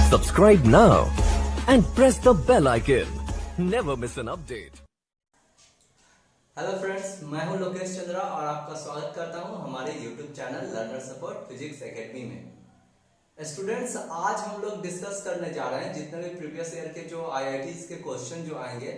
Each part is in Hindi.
Subscribe now and press the bell icon. Never miss an update. Hello friends, मैं हूं लोकेश चंद्रा और आपका स्वागत करता हूं हमारे YouTube channel learner support physics academy में। स्टूडेंट्स, आज हम लोग डिस्कस करने जा रहे हैं जितने भी प्रीवियस ईयर के जो आईआईटीज के क्वेश्चन जो आएंगे,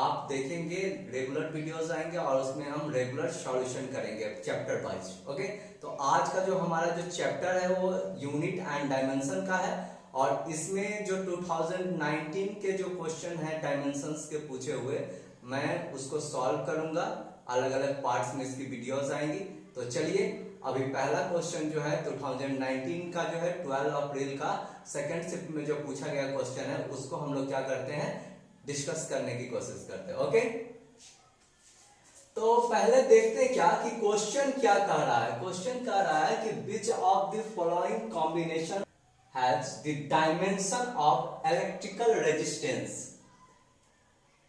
आप देखेंगे रेगुलर वीडियोस आएंगे और उसमें हम रेगुलर सॉल्यूशन करेंगे चैप्टर वाइज। ओके, तो आज का जो हमारा जो चैप्टर है वो यूनिट एंड डायमेंशन का है और इसमें जो 2019 के जो क्वेश्चन है डायमेंशंस के पूछे हुए, मैं उसको सॉल्व करूंगा। अलग अलग पार्ट्स में इसकी वीडियोस आएंगी। तो चलिए, अभी पहला क्वेश्चन जो है 2019 का जो है 12 अप्रैल का सेकंड शिफ्ट में जो पूछा गया क्वेश्चन है, उसको हम लोग क्या करते हैं, डिस्कस करने की कोशिश करते हैं। ओके, तो पहले देखते हैं क्या कि क्वेश्चन क्या कह रहा है। क्वेश्चन कह रहा है कि which of the following combination has the dimension of electrical resistance.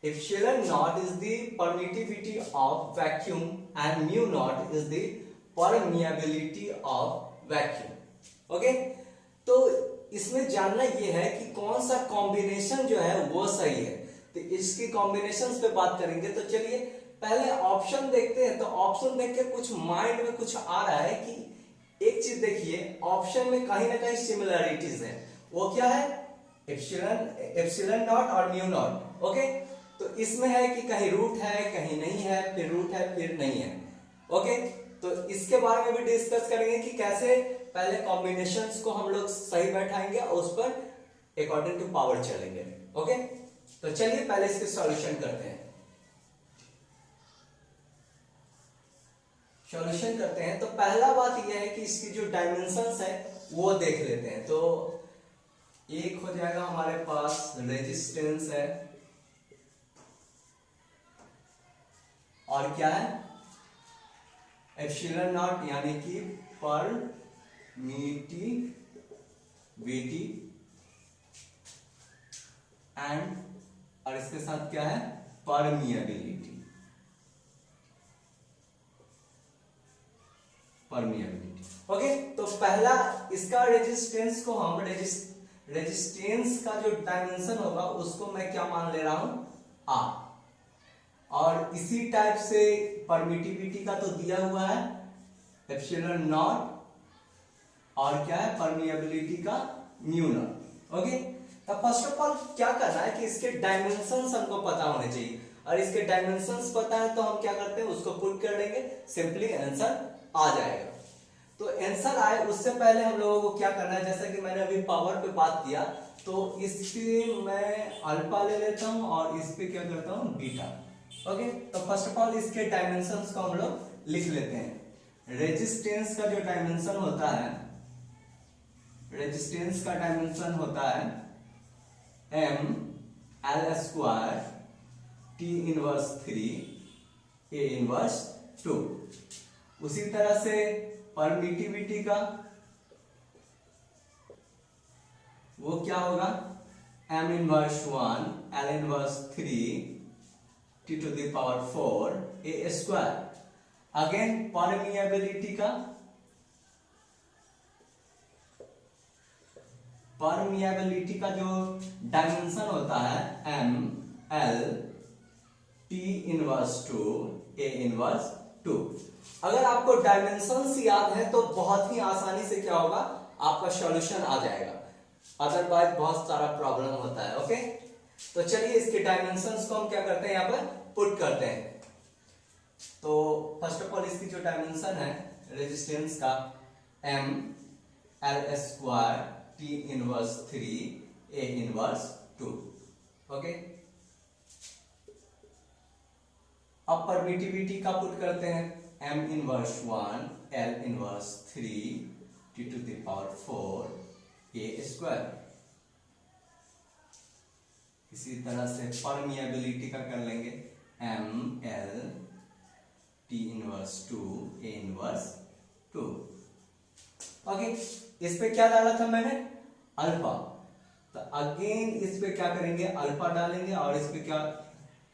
Epsilon naught is the permittivity of vacuum and mu naught is the permeability of vacuum. Okay? तो इसमें जानना ये है कि कौन सा कॉम्बिनेशन जो है वो सही है। तो इसकी कॉम्बिनेशंस पे बात करेंगे। तो चलिए पहले ऑप्शन देखते हैं। तो ऑप्शन देख के कुछ माइंड में कुछ आ रहा है कि एक चीज देखिए, ऑप्शन में कहीं ना कहीं सिमिलरिटीज है। वो क्या है? एप्सिलॉन नॉट और म्यू नॉट। ओके, तो इसमें है कि कहीं रूट है, कहीं नहीं है, फिर रूट है, फिर नहीं है। ओके, तो इसके बारे में भी डिस्कस करेंगे कि कैसे पहले कॉम्बिनेशंस को हम लोग सही बैठाएंगे और उस पर अकॉर्डिंग टू पावर चलेंगे। ओके, तो चलिए पहले इसके सॉल्यूशन करते हैं। सॉल्यूशन करते हैं तो पहला बात यह है कि इसकी जो डायमेंशंस है वो देख लेते हैं। तो एक हो जाएगा हमारे पास रेजिस्टेंस है और क्या है, एप्सिलॉन नॉट यानी कि परमिटिविटी एंड और इसके साथ क्या है, परमिएबिलिटी। ओके, तो पहला इसका रेजिस्टेंस को हम रेजिस्टेंस का जो डायमेंशन होगा उसको मैं क्या मान ले रहा हूं, आर। और इसी टाइप से परमिटिविटी का तो दिया हुआ है एप्सिलॉन नॉट और क्या है, परमिएबिलिटी का म्यू नॉट। ओके, तो फर्स्ट ऑफ ऑल क्या करना है कि इसके डायमेंशंस हमको पता होने चाहिए और इसके डायमेंशंस पता है तो हम क्या करते हैं, उसको पुट कर देंगे, सिंपली आंसर आ जाएगा। तो आंसर आए उससे पहले हम लोगों को क्या करना है, जैसा कि मैंने अभी पावर पे बात किया, तो इस पे मैं अल्फा ले लेता हूं और इस पे क्या करता हूं, बीटा। ओके, तो फर्स्ट ऑफ ऑल इसके डायमेंशंस को हम लोग लिख लेते हैं। रेजिस्टेंस का जो डायमेंशन होता है, रेजिस्टेंस का डायमेंशन होता है M L square T inverse 3 A inverse 2। उसी तरह से परमिटिविटी का वो क्या होगा, M inverse 1 L inverse 3 T to the power 4 A square. Again permeability का, परमिएबिलिटी का जो डायमेंशन होता है M L T inverse 2 A inverse 2। अगर आपको डायमेंशंस याद है तो बहुत ही आसानी से क्या होगा, आपका सॉल्यूशन आ जाएगा। अदरवाइज बहुत सारा प्रॉब्लम होता है। ओके, तो चलिए इसके डायमेंशंस को हम क्या करते हैं, यहाँ पर पुट करते हैं। तो फर्स्ट ऑफ ऑल इसकी जो डायमेंशन है रेजिस्टेंस का, M L square T inverse 3 A inverse 2। Okay, अब परमिटिविटी का पुट करते हैं, M inverse 1 L inverse 3 T to the power 4 A square. इसी तरह से परमिएबिलिटी का कर लेंगे, M L T inverse 2 A inverse 2। Okay, इस पे क्या डाला था मैंने, अल्फा। तो अगेन इस पे क्या करेंगे, अल्फा डालेंगे और इस पे क्या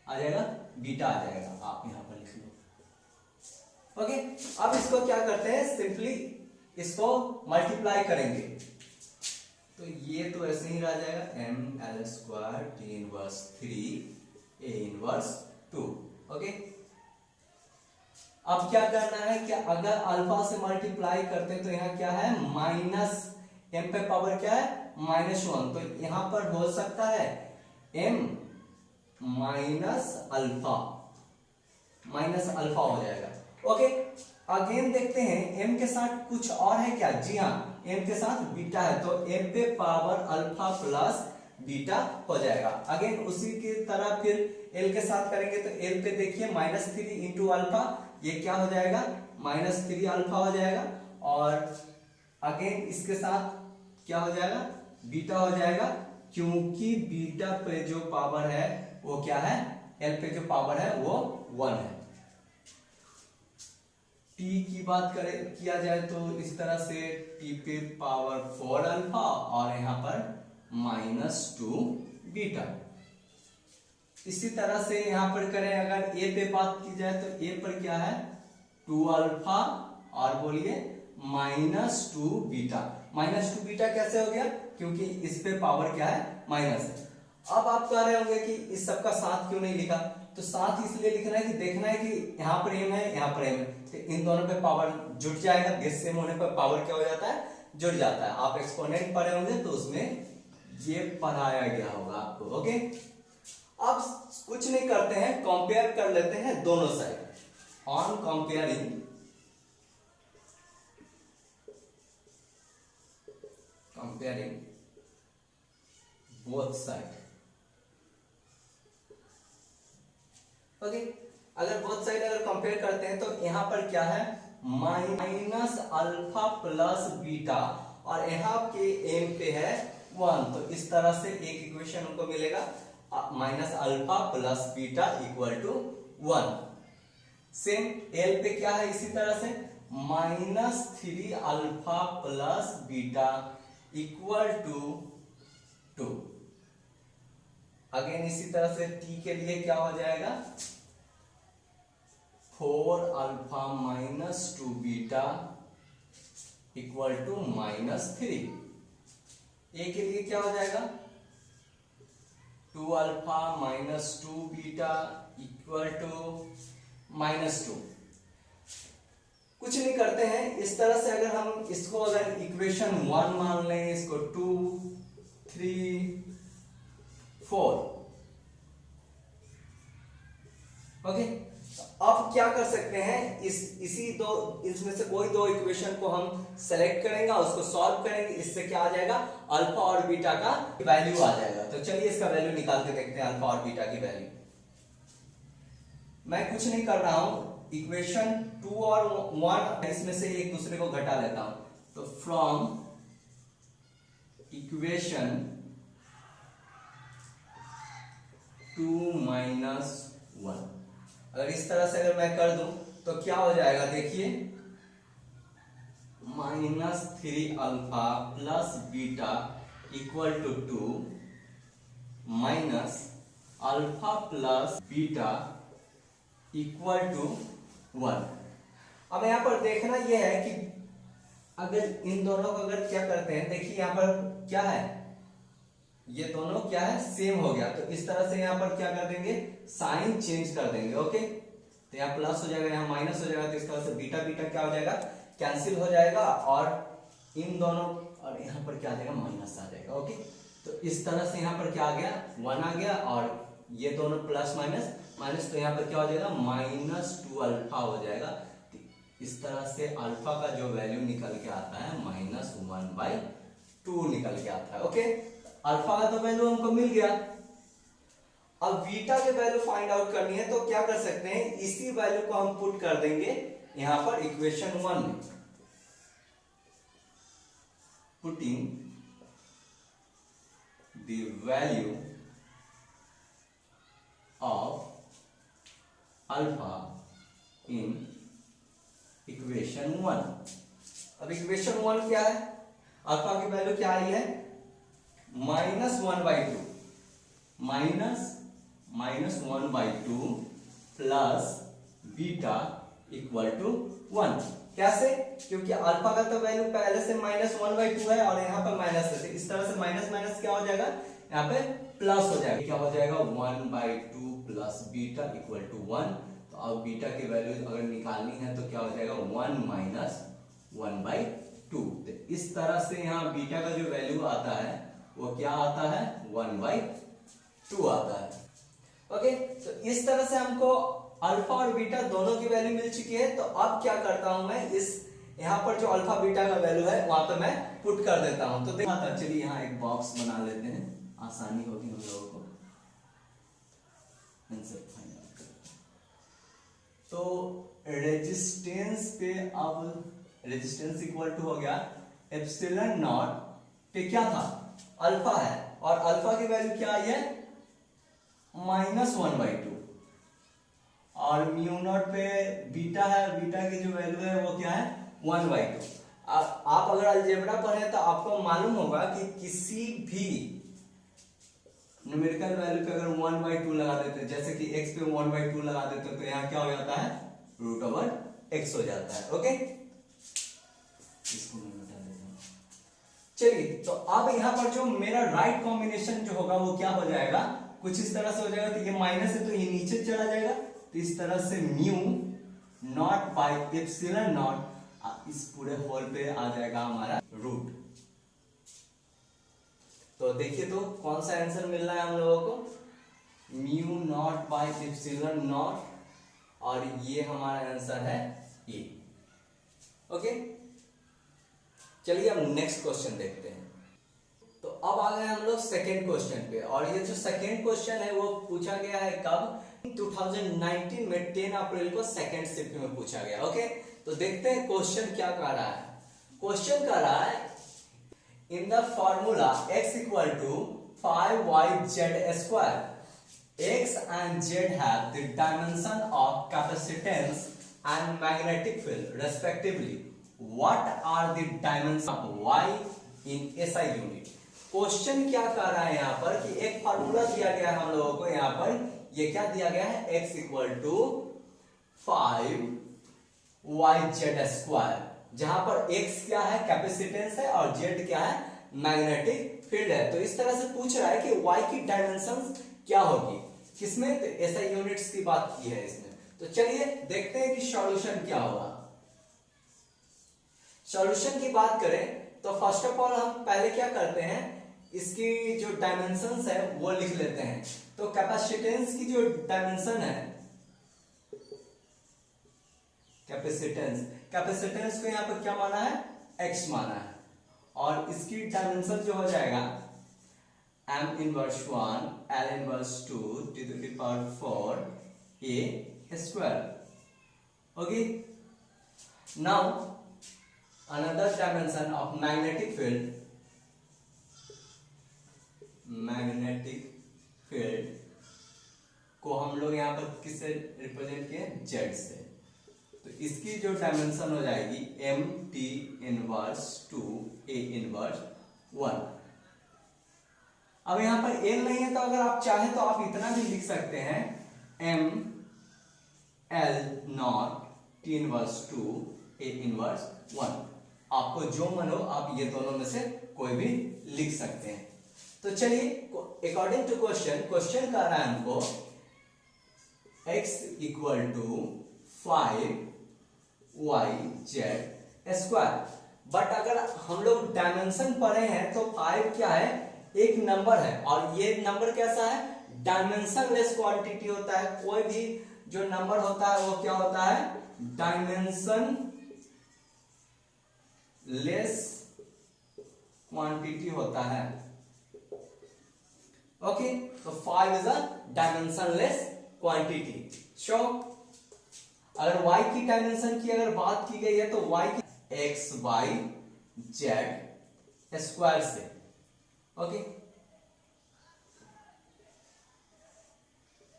आ जाएगा, बीटा आ जाएगा। आप यहां पर लिख लो। ओके, अब इसको क्या करते हैं, सिंपली इसको मल्टीप्लाई करेंगे। तो ये तो ऐसे ही रह जाएगा ml² t inverse 3 a inverse 2। Okay, अब क्या करना है, क्या अगर अल्फा से मल्टीप्लाई करते हैं तो यहाँ क्या है माइनस m पे पावर क्या है -1, तो यहां पर हो सकता है m माइनस अल्फा हो जाएगा। ओके, अगेन देखते हैं m के साथ कुछ और है क्या, जी हाँ m के साथ बीटा है, तो m पे पावर अल्फा प्लस बीटा हो जाएगा। अगेन उसी की तरह फिर l के साथ करेंगे तो l पे देखिए -3 इंटू अल्फा, ये क्या हो जाएगा -3 अल्फा हो जाएगा, और अगेन इसके साथ क्या हो जाएगा बीटा हो जाएगा, क्योंकि बीटा पे जो पावर है वो क्या है, l पे जो पावर है वो 1 है। t की बात करें किया जाए तो इस तरह से t पे पावर 4 अल्फा और यहां पर -2 बीटा। इसी तरह से यहां पर करें अगर a पे बात की जाए तो a पर क्या है 2 अल्फा और बोलिए -2 बीटा। -2 बीटा कैसे हो गया, क्योंकि इस पे पावर क्या है माइनस है। अब आप कह रहे होंगे कि इस सब का साथ क्यों नहीं लिखा, तो साथ इसलिए लिखना है कि देखना है कि यहाँ पर m है यहाँ पर m है, तो इन दोनों पे पावर जुड़ जाएगा, बेस सेम होने पर पावर क्या हो जाता है जुड़ जाता है। आप एक्सपोनेंट पढ़े होंगे तो उसमें ये पढ़ाया गया होगा आपको। ओके, अब कुछ नहीं करते हैं, कंपेयर कर लेते हैं दोनों side. On comparing both side. Okay, अगर बोथ साइड अगर कंपेयर करते हैं तो यहां पर क्या है माइनस अल्फा प्लस बीटा, और यहाँ के m पे है 1, तो इस तरह से एक इक्वेशन हमको मिलेगा minus alpha plus beta equal to 1। Same l पे क्या है इसी तरह से -3 alpha plus beta equal to 2। Again इसी तरह से t के लिए क्या हो जाएगा 4 alpha -2 beta equal to -3। a के लिए क्या हो जाएगा 2 अल्फा -2 बीटा इक्वल टू -2। कुछ नहीं करते हैं, इस तरह से अगर हम इसको अगर इक्वेशन 1 मान लें, इसको 2 3 4। ओके, अब क्या कर सकते हैं, इसमें से कोई दो इक्वेशन को हम सेलेक्ट करेंगे, उसको सॉल्व करेंगे, इससे क्या आ जाएगा अल्फा और बीटा का वैल्यू आ जाएगा। तो चलिए इसका वैल्यू निकाल के देखते हैं, अल्फा और बीटा की वैल्यू। मैं कुछ नहीं कर रहा हूं, इक्वेशन 2 और 1 इसमें से एक दूसरे को घटा लेता हूं, तो फ्रॉम इक्वेशन 2 - 1, अगर इस तरह से अगर मैं कर दूं तो क्या हो जाएगा देखिए -3 alpha plus beta equal to 2 minus alpha plus beta equal to 1। अब यहां पर देखना यह है कि अगर इन दोनों को अगर क्या करते हैं, देखिए यहां पर क्या है ये दोनों क्या है सेम हो गया, तो इस तरह से यहां पर क्या कर देंगे साइन चेंज कर देंगे। ओके, तो यहाँ प्लस हो जाएगा यहाँ माइनस हो जाएगा, तो इस तरह से बीटा बीटा क्या हो जाएगा कैंसिल हो जाएगा, और इन दोनों और यहाँ पर क्या आ जाएगा माइनस आ जाएगा। ओके, तो इस तरह से यहाँ पर क्या आ गया 1 आ गया, और ये दोनों प्लस माइनस माइनस, तो यहाँ पर क्या हो जाएगा -2 अल्फा हो जाएगा। इस तरह से अल्फा का जो वैल्यू निकल के आता है -1/2 निकल के आता है। ओके, अल्फा का तो वैल्यू हमको मिल गया। अब बीटा के वैल्यू फाइंड आउट करनी है, तो क्या कर सकते हैं इसी वैल्यू को हम पुट कर देंगे यहां पर इक्वेशन 1 में। Putting the value of alpha in equation 1। अब इक्वेशन 1 क्या है, अल्फा की वैल्यू क्या आई है -1/2 -1/2 प्लस बीटा इक्वल टू 1। कैसे? क्योंकि अल्फा का तो वैल्यू पहले से -1/2 है और यहाँ पर माइनस है, तो इस तरह से माइनस माइनस क्या हो जाएगा, यहाँ पे प्लस हो जाएगा। क्या हो जाएगा, 1/2 प्लस बीटा इक्वल टू 1। तो अब बीटा की वैल्यू अगर निकालनी है तो क्या हो जाएगा, 1 माइनस 1/2। तो इस तरह से यहाँ बीटा का जो वैल्यू आता है वो क्या आता है, 1/2 आता है। ओके, तो इस तरह से हमको अल्फा और बीटा दोनों की वैल्यू मिल चुकी है। तो अब क्या करता हूं मैं, इस यहाँ पर जो अल्फा बीटा का वैल्यू है वहां पे मैं पुट कर देता हूं। तो देखा था, चलिए यहाँ एक बॉक्स बना लेते हैं, आसानी होगी हम लोगों को आंसर फाइंड करने। तो रेजिस्टेंस पे अब रेजिस्टेंस इक्वल टू हो गया एप्सिलॉन नॉट पे क्या था, अल्फा है, और अल्फा की वैल्यू क्या आई है, -1/2, और म्यू नॉट पे बीटा है, बीटा की जो वैल्यू है वो क्या है, 1/2। आप अगर अलजेब्रा पढ़े तो आपको मालूम होगा कि किसी भी न्यूमेरिकल वैल्यू पे अगर 1/2 लगा देते हैं, जैसे कि x पे 1/2 लगा देते हैं, तो यहाँ क्या हो जाता है, √x हो जाता है। ओके, इसको मैं बता देता हूं। चलिए, तो अब यहाँ पर जो मेरा राइट कॉम्बिनेशन जो होगा वो क्या हो जाएगा, कुछ इस तरह से हो जाएगा। तो ये माइनस है तो ये नीचे चला जाएगा, तो इस तरह से mu naught by epsilon not, इस पूरे होल पे आ जाएगा हमारा रूट। तो देखिए तो कौन सा आंसर मिल रहा है हम लोगों को, mu naught by epsilon not, और ये हमारा आंसर है ए। ओके, चलिए अब नेक्स्ट क्वेश्चन देखते हैं। तो अब आ गए हम लोग सेकेंड क्वेश्चन पे, और ये जो सेकेंड क्वेश्चन है वो पूछा गया है कब, 2019 में 10 अप्रैल को सेकेंड शिफ्ट में पूछा गया। ओके, तो देखते हैं क्वेश्चन क्या कह रहा है। क्वेश्चन कह रहा है, in the formula x equal to 5yz², x and z have the dimension of capacitance and magnetic field respectively. What are the dimensions of y in SI unit? Question क्या कर रहा है यहाँ पर कि एक फार्मूला दिया गया है हम लोगों को, यहाँ पर ये क्या दिया गया है, x इक्वल टू 5yz², जहां पर x क्या है, कैपेसिटेंस है, और z क्या है, मैग्नेटिक फील्ड है। तो इस तरह से पूछ रहा है कि y की डायमेंशंस क्या होगी, किसमें, तो SI यूनिट्स की बात की है इसमें। तो चलिए देखते हैं कि सॉल्यूशन क्या होगा। सॉल्यूशन की बात करें तो फर्स्ट ऑफ ऑल हम पहले क्या करते हैं, इसकी जो डायमेंशंस है वो लिख लेते हैं। तो कैपेसिटेंस की जो डायमेंशन है, कैपेसिटेंस को यहाँ पर क्या माना है, x माना है, और इसकी डायमेंशन जो हो जाएगा m inverse 1 l inverse 2 t⁴ a²। Okay, now another dimension of magnetic field को हम लोग यहाँ पर किससे रिप्रेजेंट किए, z से। तो इसकी जो डायमेंशन हो जाएगी mt इनवर्स 2 a इनवर्स 1। अब यहाँ पर n नहीं है, तो अगर आप चाहें तो आप इतना भी लिख सकते हैं, m l not t inverse 2 a inverse 1। आपको जो मन हो आप ये दोनों में से कोई भी लिख सकते हैं। तो चलिए, अकॉर्डिंग टू क्वेश्चन कह रहा है हमको x equal to 5yz², but अगर हम लोग डायमेंशन पढ़े हैं तो 5 क्या है, एक नंबर है, और ये नंबर कैसा है, डायमेंशन लेस क्वांटिटी होता है। कोई भी जो नंबर होता है वो क्या होता है, डायमेंशन लेस क्वांटिटी होता है। ओके, तो 5 is a dimensionless quantity. So अगर y की डायमेंशन की अगर बात की गई है तो y की x y z² से। ओके,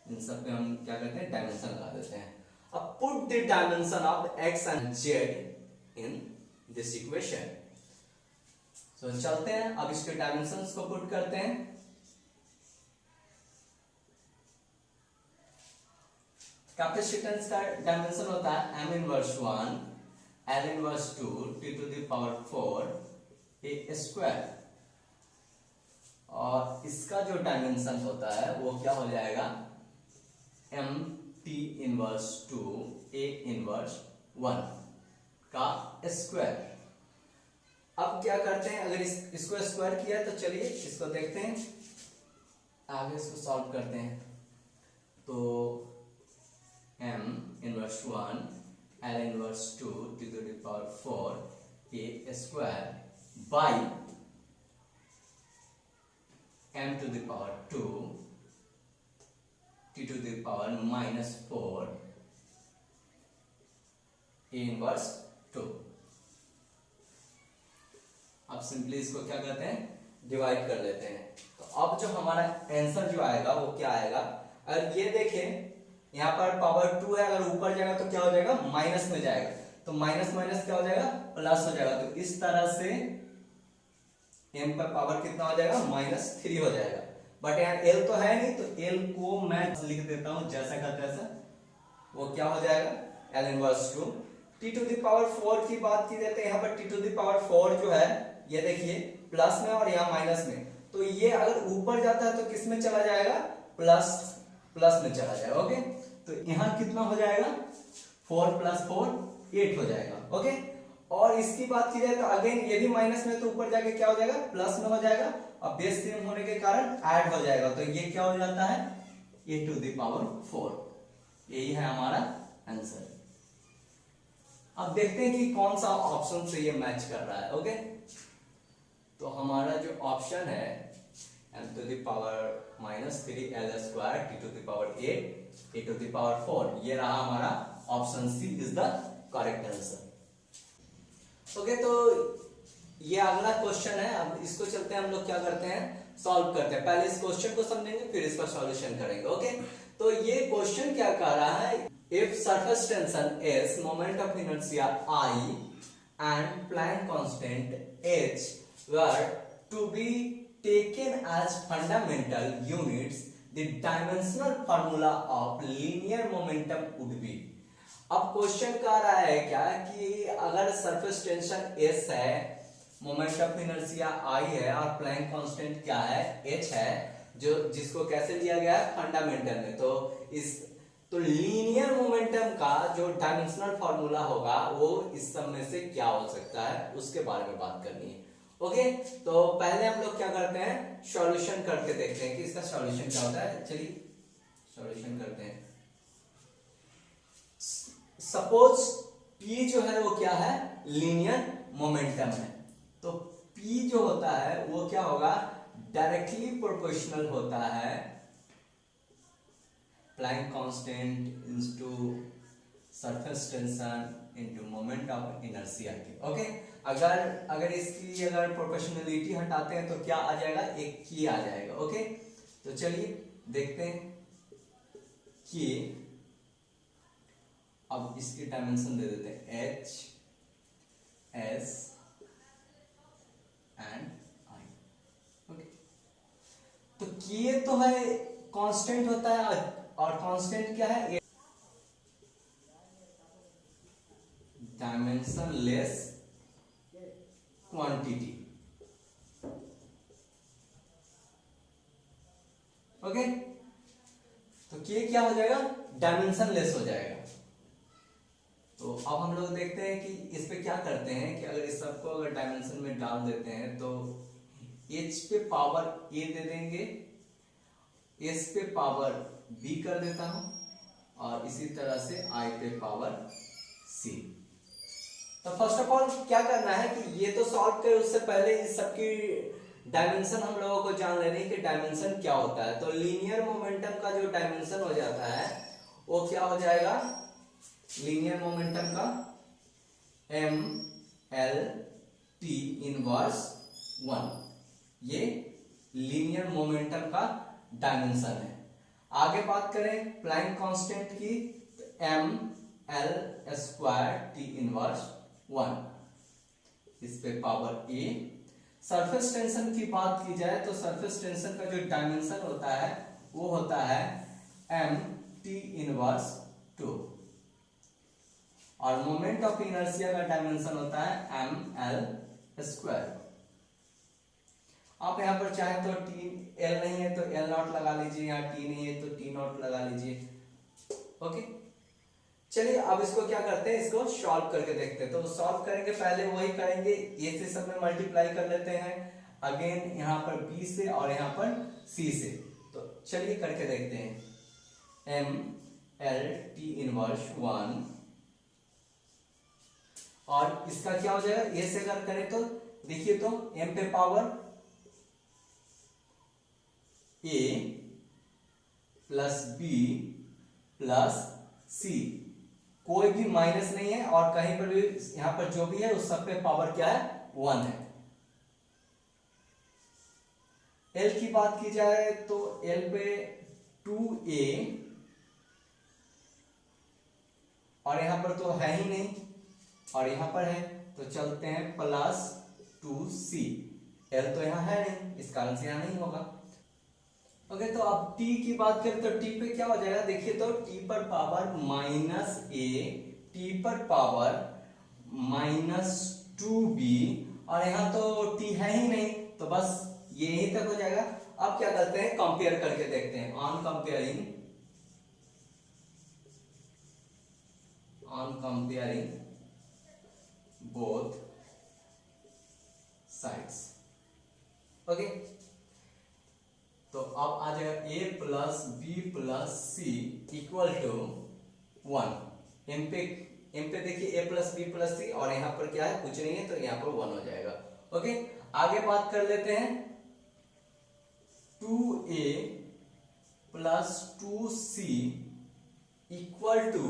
इन सब पे हम क्या करते हैं, डायमेंशन लगा देते हैं। अब put the dimension of x and z in this equation. तो चलते हैं, अब इसके डायमेंशंस को पुट करते हैं। कैपेसिटेंस का डायमेंशन होता है m inverse 1 L inverse 2 t to the power 4 a square, और इसका जो डायमेंशन होता है वो क्या हो जाएगा, m t inverse 2 a inverse 1 का स्क्वायर। अब क्या करते हैं, अगर इसको स्क्वायर किया तो चलिए इसको देखते हैं, आगे इसको सॉल्व करते हैं। तो m inverse 1 l inverse 2 t to the power 4 a square by m to the power 2 t to the power minus 4 a inverse 2। अब सिंपली इसको क्या करते हैं, डिवाइड कर लेते हैं। तो अब जो हमारा आंसर जो आएगा वो क्या आएगा, अगर ये देखें यहाँ पर पावर 2 है, अगर ऊपर जाएगा तो क्या हो जाएगा, माइनस में जाएगा, तो माइनस माइनस क्या हो जाएगा, प्लस हो जाएगा। तो इस तरह से m पर पावर कितना हो जाएगा, -3 हो जाएगा। बट यहाँ l तो है नहीं, तो l को मैं लिख देता हूं जैसा का तैसा, वो क्या हो जाएगा, l inverse 2 t to the power 4 की बात की जाती है। यहाँ पर t टू द पावर 4 जो है ये देखिए प्लस में और यहाँ माइनस में, तो ये अगर ऊपर जाता है तो किस में चला जाएगा, प्लस में चला जाएगा। ओके, तो यहाँ कितना हो जाएगा, 4 + 4 8 हो जाएगा। ओके, और इसकी बात की जाए तो अगेन ये भी माइनस में, तो ऊपर जाके क्या हो जाएगा, प्लस में हो जाएगा, और बेस सेम होने के कारण ऐड हो जाएगा, तो ये क्या हो जाता है, a टू द पावर 4। यही है हमारा आंसर। अब देखते हैं कि कौन सा ऑप्शन से ये मैच कर रहा है। ओके, तो हमारा जो ऑप्शन है m to the power -3 l square t to the power 8 a to the power 4, ये रहा हमारा option C is the correct answer. Okay, तो ये अगला क्वेश्चन है। अब इसको चलते हैं, हम लोग क्या करते हैं, सॉल्व करते हैं। पहले इस क्वेश्चन को समझेंगे फिर इसका सॉल्यूशन करेंगे। ओके, तो ये क्वेश्चन क्या कह रहा है, if surface tension S, moment of inertia I and Planck constant h were to be taken as fundamental units, the dimensional formula of linear momentum would be। अब क्वेश्चन कह रहा है क्या कि अगर सरफेस टेंशन S है, मोमेंट ऑफ इनर्शिया I है और प्लैंक कांस्टेंट क्या है, h है, जो जिसको कैसे लिया गया है, फंडामेंटल में, तो लीनियर मोमेंटम का जो डायमेंशनल फार्मूला होगा वो इस सब में से क्या हो सकता है, उसके बारे में बात करनी है। ओके, तो पहले हम लोग क्या करते हैं, सॉल्यूशन करके देखते हैं कि इसका सॉल्यूशन क्या होता है। चलिए सॉल्यूशन करते हैं। सपोज P जो है वो क्या है, लीनियर मोमेंटम है, तो P जो होता है वो क्या होगा, डायरेक्टली प्रोपोर्शनल होता है Planck constant into surface tension into moment of inertia की। ओके, अगर इसकी अगर प्रोपोर्शनलिटी हटाते हैं तो क्या आ जाएगा, एक की आ जाएगा। ओके, तो चलिए देखते हैं कि अब इसकी डायमेंशन दे देते हैं h, s and I। Okay, तो किए तो है कांस्टेंट होता है, और कांस्टेंट क्या है, डायमेंशनलेस क्वांटिटी। ओके, तो किए क्या हो जाएगा, डायमेंशनलेस हो जाएगा। तो अब हम लोग देखते हैं कि इस पे क्या करते हैं कि अगर इस सबको अगर डायमेंशन में डाल देते हैं तो h पे पावर a दे देंगे, s पे पावर b कर देता हूं, और इसी तरह से I पे पावर c। तो फर्स्ट ऑफ ऑल क्या करना है कि ये तो सॉल्व कर, उससे पहले इस सबकी डायमेंशन हम लोगों को जान लेनी है कि डायमेंशन क्या होता है। तो लीनियर मोमेंटम का जो डायमेंशन हो जाता है वो क्या हो जाएगा, लीनियर मोमेंटम का m l t इनवर्स 1, ये लीनियर मोमेंटम का डायमेंशन है। आगे बात करें प्लैंक कांस्टेंट की, तो m l square t inverse 1, इस पे पावर a। सरफेस टेंशन की बात की जाए तो सरफेस टेंशन का जो डायमेंशन होता है वो होता है m t इनवर्स 2। और मोमेंट ऑफ इनर्शिया का डायमेंशन होता है ml²। आप यहाँ पर चाहे तो टी एल नहीं है तो एल नॉट लगा लीजिए, यहाँ टी नहीं है तो टी नॉट लगा लीजिए। ओके, चलिए अब इसको क्या करते हैं, इसको सॉल्व करके देखते हैं। तो सॉल्व करेंगे, पहले वही करेंगे, ए से सब में मल्टीप्लाई कर लेते हैं, अगेन यहाँ पर बी से और यहाँ पर सी से। तो चलिए करके देखते हैं। एम एल टी इनवर्स 1 और इसका क्या हो जाएगा, ए से अगर करें तो देखिए तो एम पे पावर ए प्लस बी प्लस सी, कोई भी माइनस नहीं है और कहीं पर भी यहां पर जो भी है उस सब पे पावर क्या है, 1 है। एल की बात की जाए तो एल पे 2a और यहां पर तो है ही नहीं और यहां पर है तो चलते हैं प्लस 2c। एल तो यहां है नहीं, इस कारण से यहां नहीं होगा। ओके, तो अब t की बात करें तो t पे क्या हो जाएगा, देखिए तो t पर पावर -a, t पर पावर -2b और यहाँ तो t है ही नहीं तो बस ये यहीं तक हो जाएगा। अब क्या करते हैं, कंपेयर करके देखते हैं। On comparing both sides. Okay, तो अब आ जाएगा a plus B plus C equal to 1। M पे देखिए a plus B plus C और यहाँ पर क्या है, कुछ नहीं है तो यहाँ पर 1 हो जाएगा। ओके, आगे बात कर लेते हैं। 2a plus 2c equal to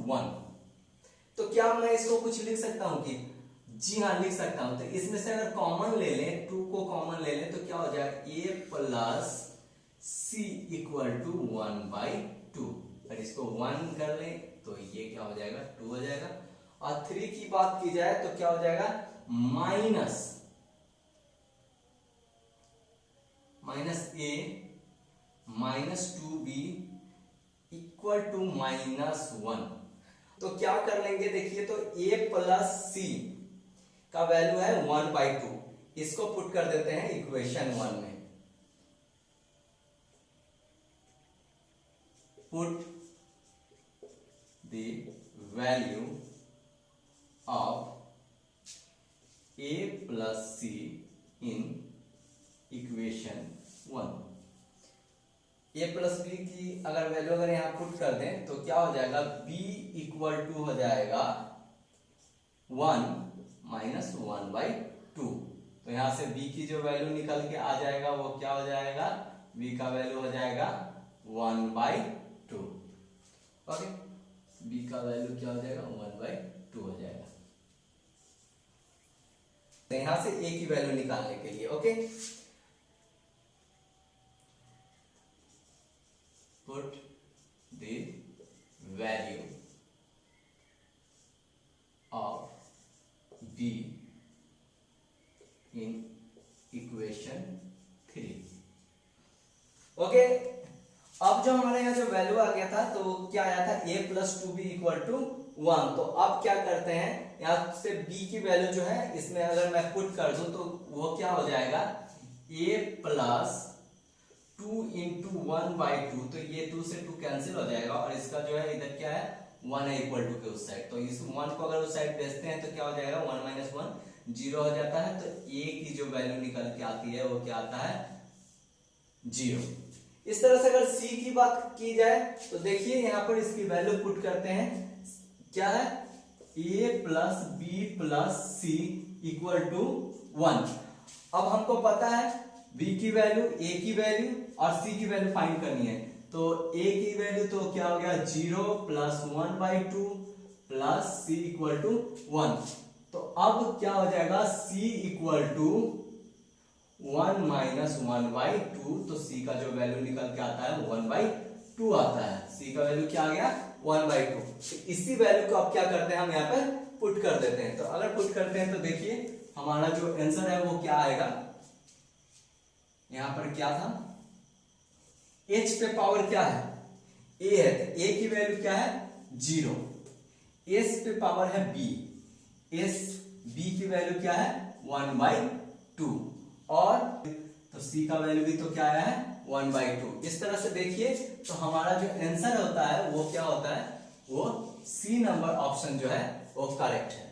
1। तो क्या मैं इसको कुछ लिख सकता हूं कि, जी हाँ लिख सकता हूं। तो इसमें से अगर कॉमन ले लें, 2 को कॉमन ले लें तो क्या हो जाएगा, a plus c equal to 1/2। अगर इसको 1 कर लें तो ये क्या हो जाएगा, 2 हो जाएगा। और 3 की बात की जाए तो क्या हो जाएगा, minus a minus 2b equal to -1। तो क्या कर लेंगे, देखिए तो a प्लस c का वैल्यू है 1/2, इसको पुट कर देते हैं इक्वेशन 1 में। Put the value of a plus c in equation 1। a plus B की अगर वैल्यू अगर यहां पुट कर दें तो क्या हो जाएगा, b इक्वल टू हो जाएगा 1 माइनस 1/2। तो यहां से b की जो वैल्यू निकल के आ जाएगा वो क्या हो जाएगा, b का वैल्यू हो जाएगा 1/2। ओके, b का वैल्यू क्या हो जाएगा, 1/2 हो जाएगा। तो यहां से a की वैल्यू निकालने के लिए okay, put the value of b in equation 3। Okay, अब जो हमारे यहाँ जो वैल्यू आ गया था तो क्या आया था, a plus 2b equal to 1। तो अब क्या करते हैं, यहाँ से b की वैल्यू जो है इसमें अगर मैं पुट कर दूं तो वो क्या हो जाएगा, a प्लस 2 इंटू 1/2। तो ये 2 से 2 कैंसिल हो जाएगा और इसका जो है इधर क्या है, 1 है इक्वल टू के उस साइड। तो इस 1 को अगर उस साइड भेजते हैं तो क्या हो जाएगा, 1 माइनस 1 0 हो जाता है। तो a की जो वैल्यू निकल के आती है वो क्या आता है, 0। इस तरह से अगर c की बात की जाए तो देखिए यहाँ पर इसकी वैल्यू पुट करते हैं, क्या है, a plus B plus C equal to 1। अब हमको पता है b की वैल्यू, a की वैल्यू और c की वैल्यू फाइंड करनी है। तो a की वैल्यू तो क्या हो गया, 0 plus 1/2 plus c equal to 1। तो अब क्या हो जाएगा, c इक्वल टू 1 माइनस 1/2। तो c का जो वैल्यू निकल के आता है 1/2 आता है। c का वैल्यू क्या आ गया, 1/2। इसी वैल्यू को अब क्या करते हैं, हम यहाँ पर पुट कर देते हैं। तो अगर पुट करते हैं तो देखिए हमारा जो आंसर है वो क्या आएगा, यहां पर क्या था, h पे पावर क्या है, a है। तो a की वैल्यू क्या है, 0, s पे पावर है b, b की वैल्यू क्या है 1/2, और तो c का वैल्यू भी तो क्या आया है 1/2। इस तरह से देखिए तो हमारा जो आंसर होता है वो क्या होता है, वो सी नंबर ऑप्शन जो है वो करेक्ट है।